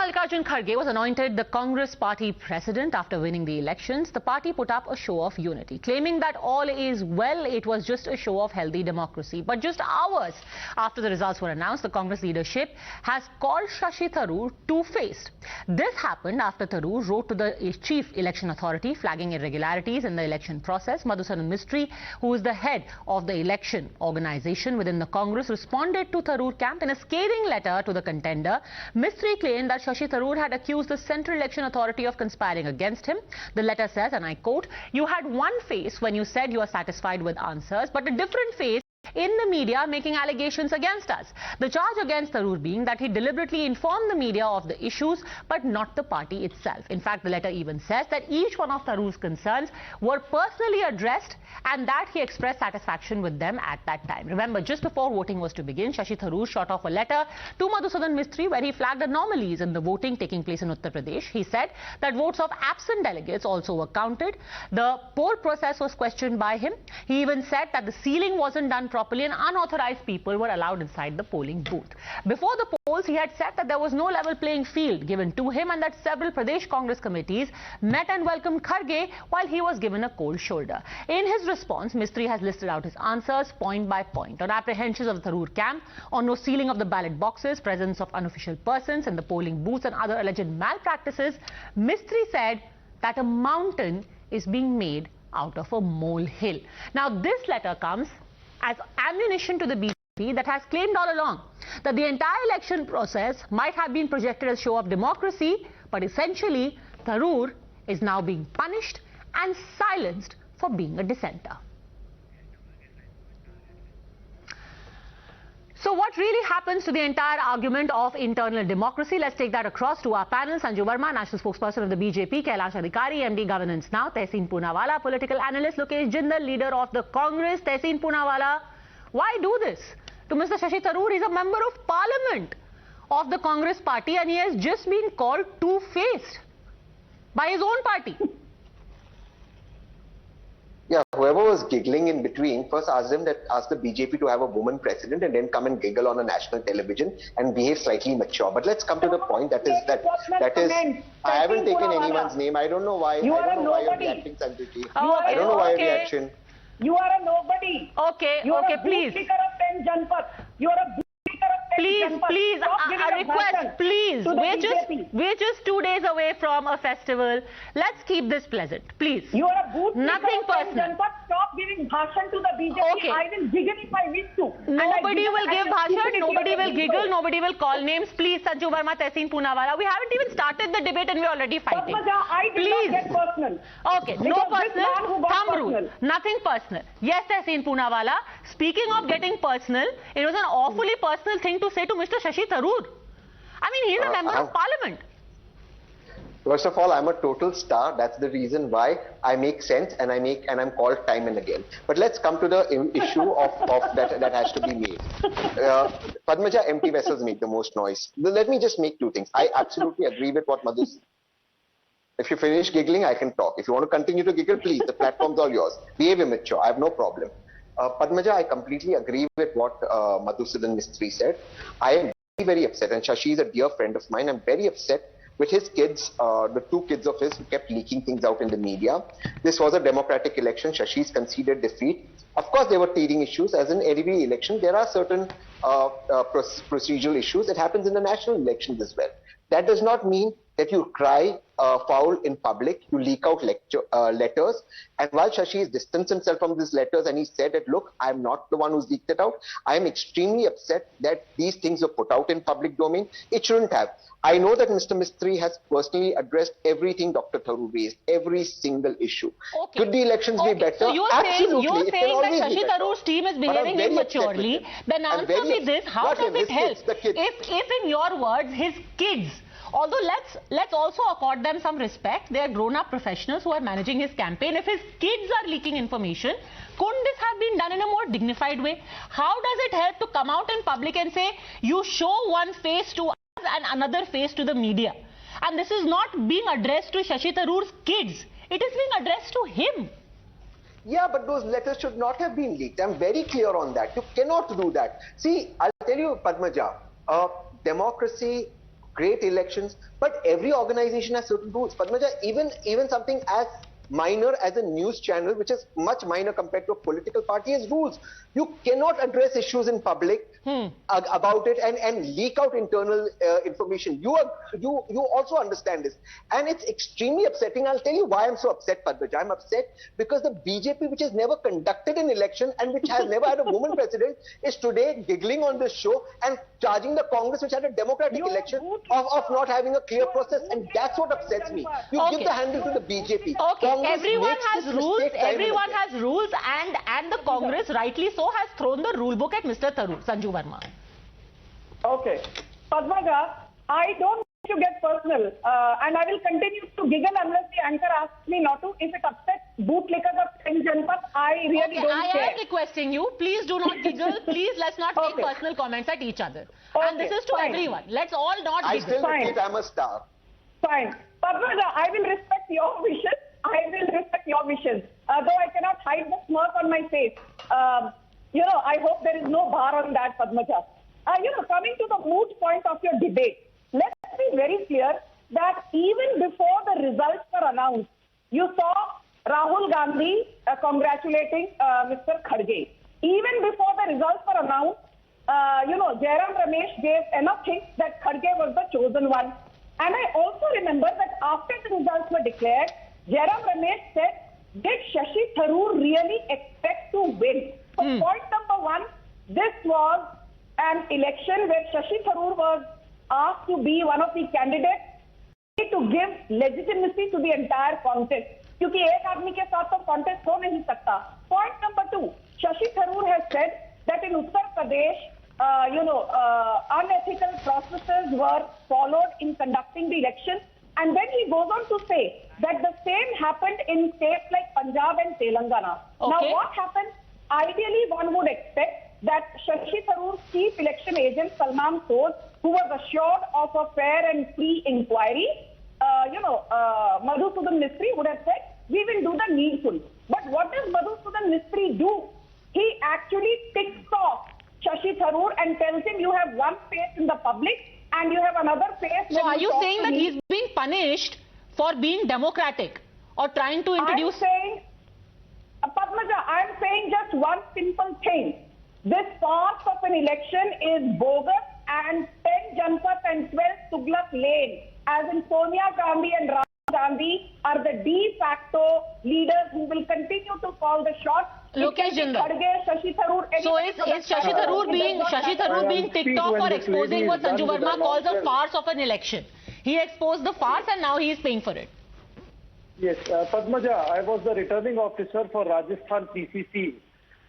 Mallikarjun Kharge was anointed the Congress party president after winning the elections, the party put up a show of unity, claiming that all is well. It was just a show of healthy democracy. But just hours after the results were announced, the Congress leadership has called Shashi Tharoor two-faced. This happened after Tharoor wrote to the chief election authority flagging irregularities in the election process. Madhusudan Mistry, who is the head of the election organization within the Congress, responded to Tharoor camp in a scathing letter to the contender. Mistry claimed that Shashi Tharoor had accused the Central Election Authority of conspiring against him. The letter says, and I quote, "You had one face when you said you are satisfied with answers, but a different face in the media making allegations against us. The charge against Tharoor being that he deliberately informed the media of the issues but not the party itself." In fact, the letter even says that each one of Tharoor's concerns were personally addressed and that he expressed satisfaction with them at that time. Remember, just before voting was to begin, Shashi Tharoor shot off a letter to Madhusudan Mistry where he flagged anomalies in the voting taking place in Uttar Pradesh. He said that votes of absent delegates also were counted. The poll process was questioned by him. He even said that the sealing wasn't done properly and unauthorized people were allowed inside the polling booth. Before the polls, he had said that there was no level playing field given to him and that several Pradesh Congress committees met and welcomed Kharge while he was given a cold shoulder. In his response, Mistry has listed out his answers point by point on apprehensions of the Tharoor camp, on no sealing of the ballot boxes, presence of unofficial persons in the polling booths and other alleged malpractices. Mistry said that a mountain is being made out of a molehill. Now, this letter comes as ammunition to the BJP that has claimed all along that the entire election process might have been projected as a show of democracy, but essentially Tharoor is now being punished and silenced for being a dissenter. So what really happens to the entire argument of internal democracy? Let's take that across to our panel. Sanju Verma, National Spokesperson of the BJP, Kailash Adhikari, MD Governance Now, Tehseen Poonawalla, Political Analyst, Lokesh Jindal, Leader of the Congress. Tehseen Poonawalla, why do this to Mr. Shashi Tharoor? He's a member of Parliament of the Congress party and he has just been called two-faced by his own party. Yeah, whoever was giggling in between first asked the BJP to have a woman president and then come and giggle on a national television and behave slightly mature. But let's come to the point that is I haven't taken anyone's name. I don't know why. You are a nobody. You're reacting, Sanjuji. I don't know why your reaction. You are a nobody. Okay, you are okay, a please. Speaker of 10 Janpat. You are a Please, a request, please. We're just 2 days away from a festival. Let's keep this pleasant, please. You are a booth Nothing personal. Janpat. Stop giving bhashan to the BJP. Okay. I will giggle if I wish to. Nobody will give bhashan, nobody will giggle, nobody will call names. Please, Sanju Verma, Tehseen Poonawalla. We haven't even started the debate and we're already fighting. Padmaja, I did not get personal. Okay, no personal, thumb rule. Nothing personal. Yes, Tehseen Poonawalla. Speaking of getting personal, it was an awfully personal thing to say to Mr. Shashi Tharoor. I mean, he's a member of Parliament. First of all, I'm a total star. That's the reason why I make sense and I'm called time and again. But let's come to the issue of that has to be made. Padmaja, empty vessels make the most noise. Let me just make two things. I absolutely agree with what Madhu said. If you finish giggling, I can talk. If you want to continue to giggle, please, the platform's all yours. Behave immature. I have no problem. Padmaja, I completely agree with what Madhusudan Mistry said. I am very, very upset, and Shashi is a dear friend of mine. I'm very upset with his kids, the two kids of his who kept leaking things out in the media. This was a democratic election. Shashi's conceded defeat. Of course, there were teething issues. As in every election, there are certain procedural issues. It happens in the national elections as well. That does not mean that you cry foul in public, you leak out letters. And while Shashi has distanced himself from these letters and he said that, look, I'm not the one who's leaked it out. I am extremely upset that these things were put out in public domain. It shouldn't have. I know that Mr. Mistry has personally addressed everything Dr. Tharoor raised, every single issue. Okay. Could the elections be better? So you're Absolutely. saying that Shashi Tharoor's team is behaving immaturely. Then answer me this, how does it help? If in your words, his kids, although let's also accord them some respect, they are grown-up professionals who are managing his campaign. If his kids are leaking information, couldn't this have been done in a more dignified way? How does it help to come out in public and say, you show one face to us and another face to the media? And this is not being addressed to Shashi Tharoor's kids. It is being addressed to him. Yeah, but those letters should not have been leaked. I'm very clear on that. You cannot do that. See, I'll tell you, Padmaja, democracy great elections, but every organization has certain rules. Padmaja, even something as minor as a news channel, which is much minor compared to a political party, has rules. You cannot address issues in public about it and leak out internal information. You also understand this, and it's extremely upsetting. I'll tell you why I'm so upset, Padmaja. I'm upset because the BJP, which has never conducted an election and which has never had a woman president, is today giggling on this show and charging the Congress, which had a democratic election, of not having a clear process, and that's what upsets me. You give the handle to the BJP. Okay. Everyone has rules. Everyone has rules, and the Congress, rightly so, has thrown the rule book at Mr. Tharoor. Sanju Verma. Okay. Padmaja, I don't want to get personal, and I will continue to giggle unless the anchor asks me not to. If it upsets bootlickers of Janpat, I really don't care. I am requesting you, please do not giggle. Please, let's not make personal comments at each other. And this is to everyone. Let's all not giggle. I still repeat, I'm a star. Fine. Padmaja, I will respect your wishes. I will respect your wishes. Though I cannot hide the smirk on my face. I hope there is no bar on that, Padmaja. Coming to the moot point of your debate, let's be very clear that even before the results were announced, you saw Rahul Gandhi congratulating Mr. Kharge. Even before the results were announced, Jairam Ramesh gave enough hints that Kharge was the chosen one. And I also remember that after the results were declared, Jairam Ramesh said, did Shashi Tharoor really expect to win? So point number one, this was an election where Shashi Tharoor was asked to be one of the candidates to give legitimacy to the entire contest. क्योंकि एक आदमी के साथ तो contest हो नहीं सकता. Point number two, Shashi Tharoor has said that in Uttar Pradesh, unethical processes were followed in conducting the election. And then he goes on to say that the same happened in states like Punjab and Telangana. Okay. Now what happened? Ideally, one would expect that Shashi Tharoor's chief election agent, Salman Sood, who was assured of a fair and free inquiry, Madhusudan Mistry would have said, we will do the needful. But what does Madhusudan Mistry do? He actually ticks off Shashi Tharoor and tells him, you have one face in the public and you have another face. So are you saying that he's being punished for being democratic or trying to introduce... I'm saying, Padmaja, I'm saying just one simple thing. This farce of an election is bogus, and 10 Janpat and 12 Tughlaq Lane, as in Sonia Gandhi and Rahul Gandhi, are the de facto leaders who will continue to call the shots. Lokesh Jindal. So is Shashi Tharoor being ticked off for exposing what Sanju Verma calls a farce of an election? He exposed the farce and now he is paying for it. Yes, Padmaja, I was the returning officer for Rajasthan PCC,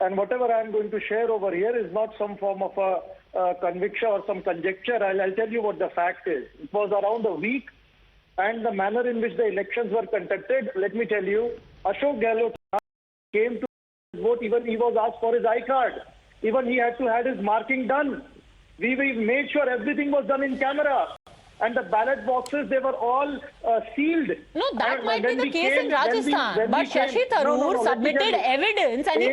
and whatever I am going to share over here is not some form of a conviction or some conjecture. I'll tell you what the fact is. It was around a week, and the manner in which the elections were conducted, let me tell you, Ashok Gehlot came to vote, even he was asked for his I-card. Even he had to have his marking done. We made sure everything was done in camera. And the ballot boxes, they were all sealed. No, that might be the case in Rajasthan. But Shashi Tharoor submitted evidence and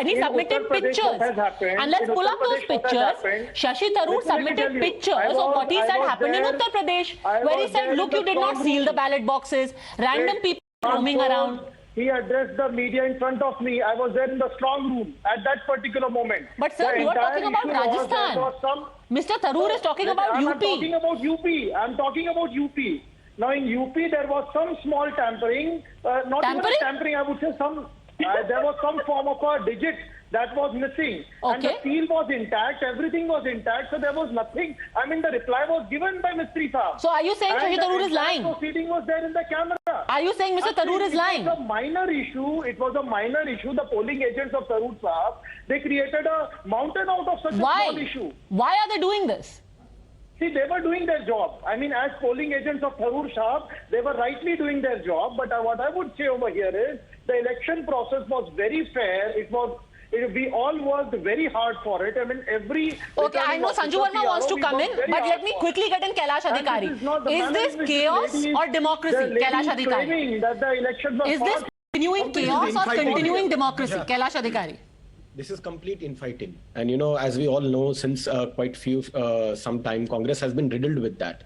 he submitted pictures. And let's pull up those pictures. Shashi Tharoor submitted pictures of what he said happened in Uttar Pradesh, where he said, look, you did not seal the ballot boxes. Random people roaming around. He addressed the media in front of me. I was there in the strong room at that particular moment. But sir, you are talking about Rajasthan. Mr. Tharoor is talking about UP. I'm talking about UP. I'm talking about UP. Now in UP there was some small tampering. Not even tampering, I would say some. There was some form of a digit that was missing. Okay. And the seal was intact. Everything was intact. So there was nothing. I mean, the reply was given by Mistry Saab. So are you saying Shashi Tharoor is lying? The proceeding was there in the camera. Are you saying Mr. Tharoor is lying? It was a minor issue. It was a minor issue. The polling agents of Tharoor Saab, they created a mountain out of such a small issue. Why are they doing this? See, they were doing their job. I mean, as polling agents of Tharoor Saab, they were rightly doing their job. But what I would say over here is, the election process was very fair. We all worked very hard for it. I mean, Okay, I know Sanju Verma wants to come in, but let me quickly get in Kailash Adhikari. Is this chaos or democracy, Kailash Adhikari? Is this continuing chaos or continuing democracy, Kailash Adhikari? this is complete infighting. And, as we all know, since some time, Congress has been riddled with that.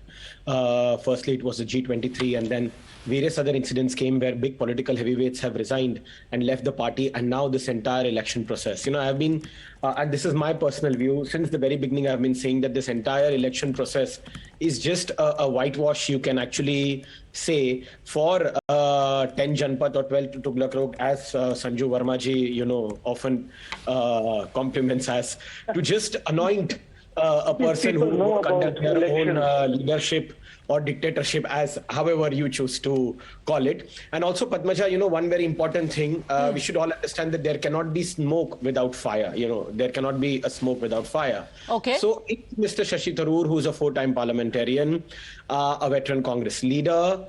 Firstly, it was the G23, and then various other incidents came where big political heavyweights have resigned and left the party. And now this entire election process, I've been, and this is my personal view, since the very beginning, I've been saying that this entire election process is just a whitewash, you can actually say, for 10 Janpat or 12 Tughlaq Rog, as Sanju Verma ji, often compliments us, to just anoint a person who would conduct their own leadership or dictatorship, as however you choose to call it. And also, Padmaja, one very important thing, we should all understand that there cannot be smoke without fire. There cannot be a smoke without fire. Okay. So if Mr. Shashi Tharoor, who's a 4-time parliamentarian, a veteran Congress leader,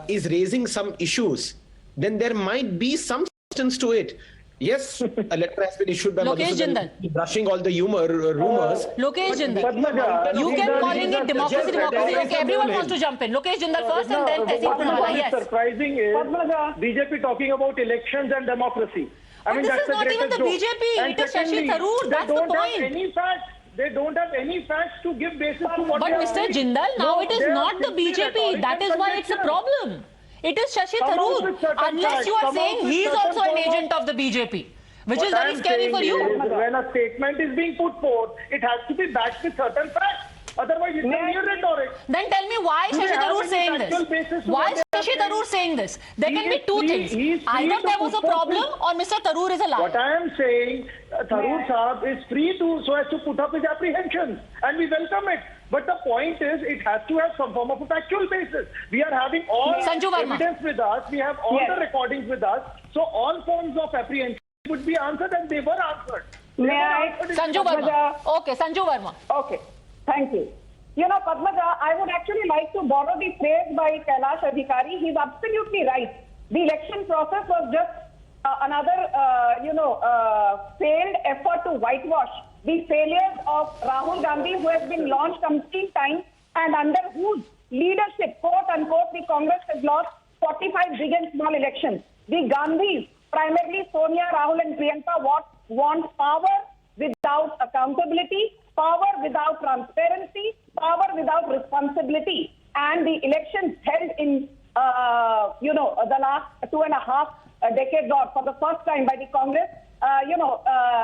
is raising some issues, then there might be some substance to it. Yes, a letter has been issued by Lokesh Jindal, brushing all the rumors. Lokesh Jindal, you kept calling it democracy. Okay, everyone wants to jump in. Lokesh Jindal first, and then Tehseen Poonawalla. Yes. Surprising is BJP talking about elections and democracy. But this is not even the BJP. It is Shashi Tharoor. That's the point. They don't have any facts to give basis to what. But Mr. Jindal, now it is not the BJP. That is why it's a problem. It is Shashi Tharoor, unless you are saying he is also an agent of the BJP, which is very scary for you. When a statement is being put forth, it has to be backed with certain facts. Otherwise, it's mere rhetoric. Then tell me why Shashi Tharoor saying this? Why is Shashi Tharoor saying this? There can be two things. Either there was a problem or Mr. Tharoor is a liar. What I am saying, Tharoor Sahab is free so as to put up his apprehensions, and we welcome it. But the point is, it has to have some form of a factual basis. We are having all evidence with us. We have all the recordings with us. So all forms of apprehension would be answered, and they were answered. Sanju Verma. Okay, Sanju Verma. Okay, thank you. Padmaja, I would actually like to borrow the phrase by Kailash Adhikari. He's absolutely right. The election process was just another, failed effort to whitewash the failures of Rahul Gandhi, who has been launched umpteen times and under whose leadership, quote unquote, the Congress has lost 45 big and small elections. The Gandhis, primarily Sonia, Rahul and Priyanka, want power without accountability, power without transparency, power without responsibility. And the elections held in, the last 2.5 decades or for the first time by the Congress,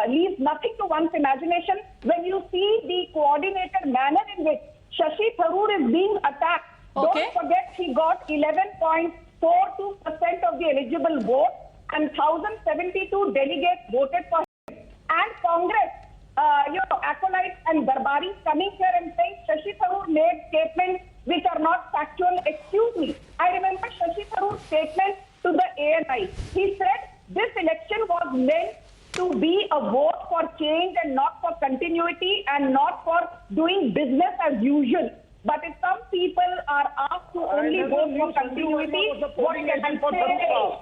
leaves nothing to one's imagination. When you see the coordinated manner in which Shashi Tharoor is being attacked, don't forget he got 11.42% of the eligible vote and 1,072 delegates voted for him. And Congress, acolytes and darbaris coming here and saying Shashi Tharoor made statements which are not factual. Excuse me. I remember Shashi Tharoor's statement to the ANI. He said this election was meant to be a vote for change and not for continuity and not for doing business as usual. But if some people are asked to only vote for continuity, what can I say?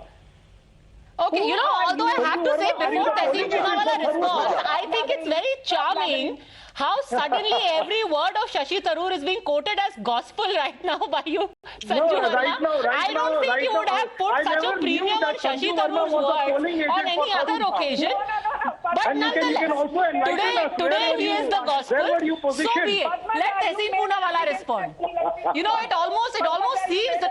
Okay, although I have to say before Tehseen Poonawalla responds, I think it's very charming how suddenly every word of Shashi Tharoor is being quoted as gospel right now by you, Sanju Verma. I don't think you would have put such a premium on Shashi Tharoor's words on any other occasion. But nonetheless, today he is the gospel. So be it. Let Tehseen Poonawalla respond. It almost seems the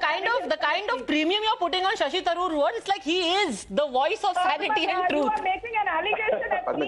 kind of premium you're putting on Shashi Tharoor's words. It's like he is the voice of sanity and truth. You are making an allegation at me.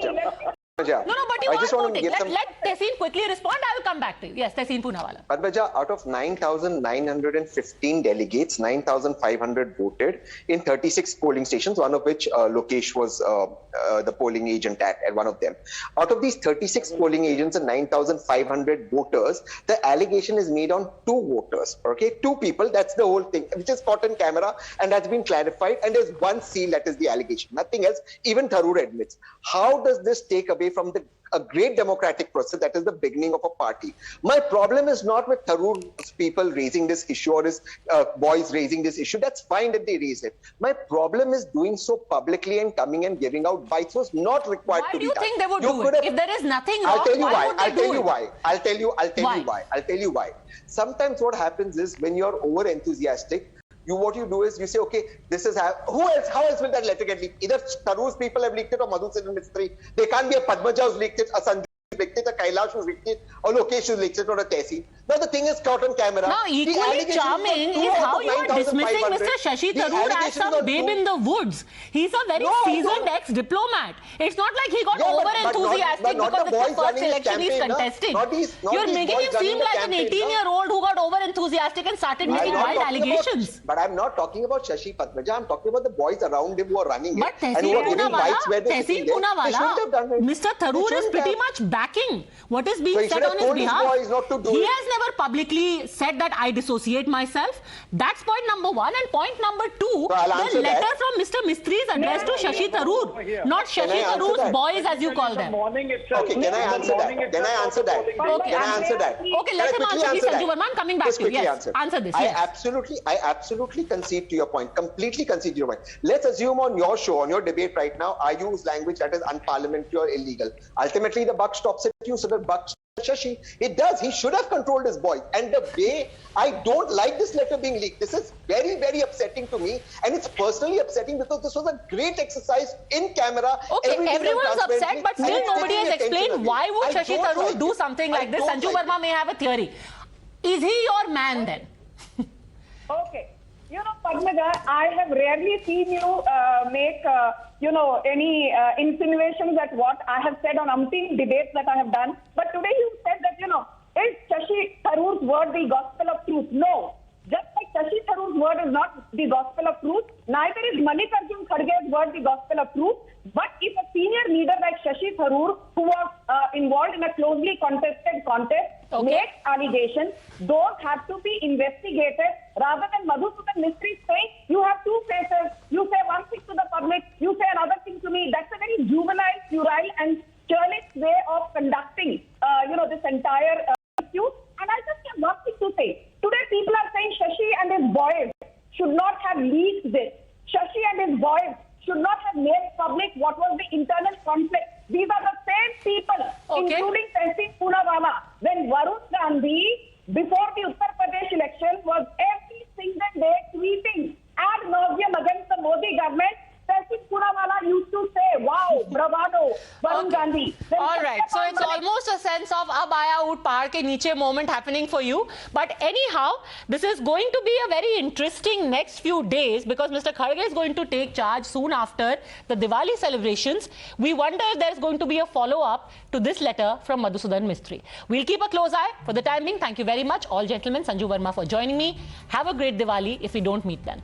No, but you are quoting. Let Tehseen quickly respond. I will come back to you. Yes, Tehseen Poonawalla. Padmaja, out of 9,915 delegates, 9,500 voted in 36 polling stations, one of which Lokesh was the polling agent at one of them. Out of these 36 polling agents and 9,500 voters, the allegation is made on 2 voters, okay? 2 people, that's the whole thing, which is caught on camera and has been clarified, and there's one seal that is the allegation, nothing else. Even Tharoor admits. How does this take away from a great democratic process that is the beginning of a party? My problem is not with Tharoor's people raising this issue or his boys raising this issue. That's fine that they raise it. My problem is doing so publicly and coming and giving out bites was not required to be done. Why do you think they would do it? If there is nothing wrong, I'll tell you why. Sometimes what happens is when you're over enthusiastic, what you do is you say, okay, this is how else will that letter get leaked? Either Tharoor's people have leaked it or Madhusudan Mistry. They can't be a Padmaja who's leaked it, a Sanju leaked it, a Kailash who's leaked it, or Lokesh who's leaked it, or a Tehseen. Now the thing is caught on camera. Now equally charming is how you are dismissing Mr. Shashi Tharoor as some babe in the woods. He's a very seasoned ex-diplomat. It's not like he got over-enthusiastic because it's the first election he's contesting. You're making him seem like an 18-year-old who got over-enthusiastic and started making wild allegations. But I'm not talking about Shashi Padmaja. I'm talking about the boys around him who are running but it and who are giving bites where they're sitting there. Mr. Tharoor is pretty much backing what is being said on his behalf. He has never publicly said that I dissociate myself. That's point number one. And point number two, the letter from Mr. Mistry is addressed to Shashi Tharoor, not Shashi Tharoor's boys as you call them. Okay, can I answer that? Can I answer that? Okay, can I answer that? Okay, let him answer please, Sanju Verma. I'm coming back to you. Yes, answer this. I absolutely concede to your point. Completely concede to your point. Let's assume on your show, on your debate right now, I use language that is unparliamentary or illegal. Ultimately, the buck stops at you, so the buck Shashi, it does. He should have controlled his boys. And the way I don't like this letter being leaked. This is very, very upsetting to me. And it's personally upsetting because this was a great exercise in camera. Okay, everyone's upset, but still nobody has explained why would Shashi Tharoor do something like this. Sanju Verma may have a theory. Is he your man then? Okay. You know, Padmaja, I have rarely seen you make, any insinuations at what I have said on umpteen debates that I have done. But today you said that, is Shashi Tharoor's word the gospel of truth? No. Just like Shashi Tharoor's word is not the gospel of truth, neither is Mallikarjun Kharge's word the gospel of truth. But if a senior leader like Shashi Tharoor, who was involved in a closely contested contest, makes allegations, those have to be investigated rather than Madhusudan Mistry saying, you have two faces, you say one thing to the public, you say another thing to me. That's a very juvenile, puerile and churlish way of conducting, this entire issue. And I just have one thing to say. Today people are saying Shashi and his boys should not have leaked this. Shashi and his boys should not have made public what was the internal conflict. These are the same people, including Tehseen Poonawalla. When Varun Gandhi, before the Uttar Pradesh election, was every single day tweeting ad nauseum against the Modi government, Tehseen Poonawalla used to say, wow, bravado, Varun Gandhi. Then all right, so it's almost a sense of ab aaya ud pahad ke niche moment happening for you. But anyhow, this is going to be a very interesting next few days because Mr. Kharge is going to take charge soon after the Diwali celebrations. We wonder if there's going to be a follow-up to this letter from Madhusudan Mistry. We'll keep a close eye. For the time being, thank you very much, all gentlemen, Sanju Verma for joining me. Have a great Diwali if we don't meet then.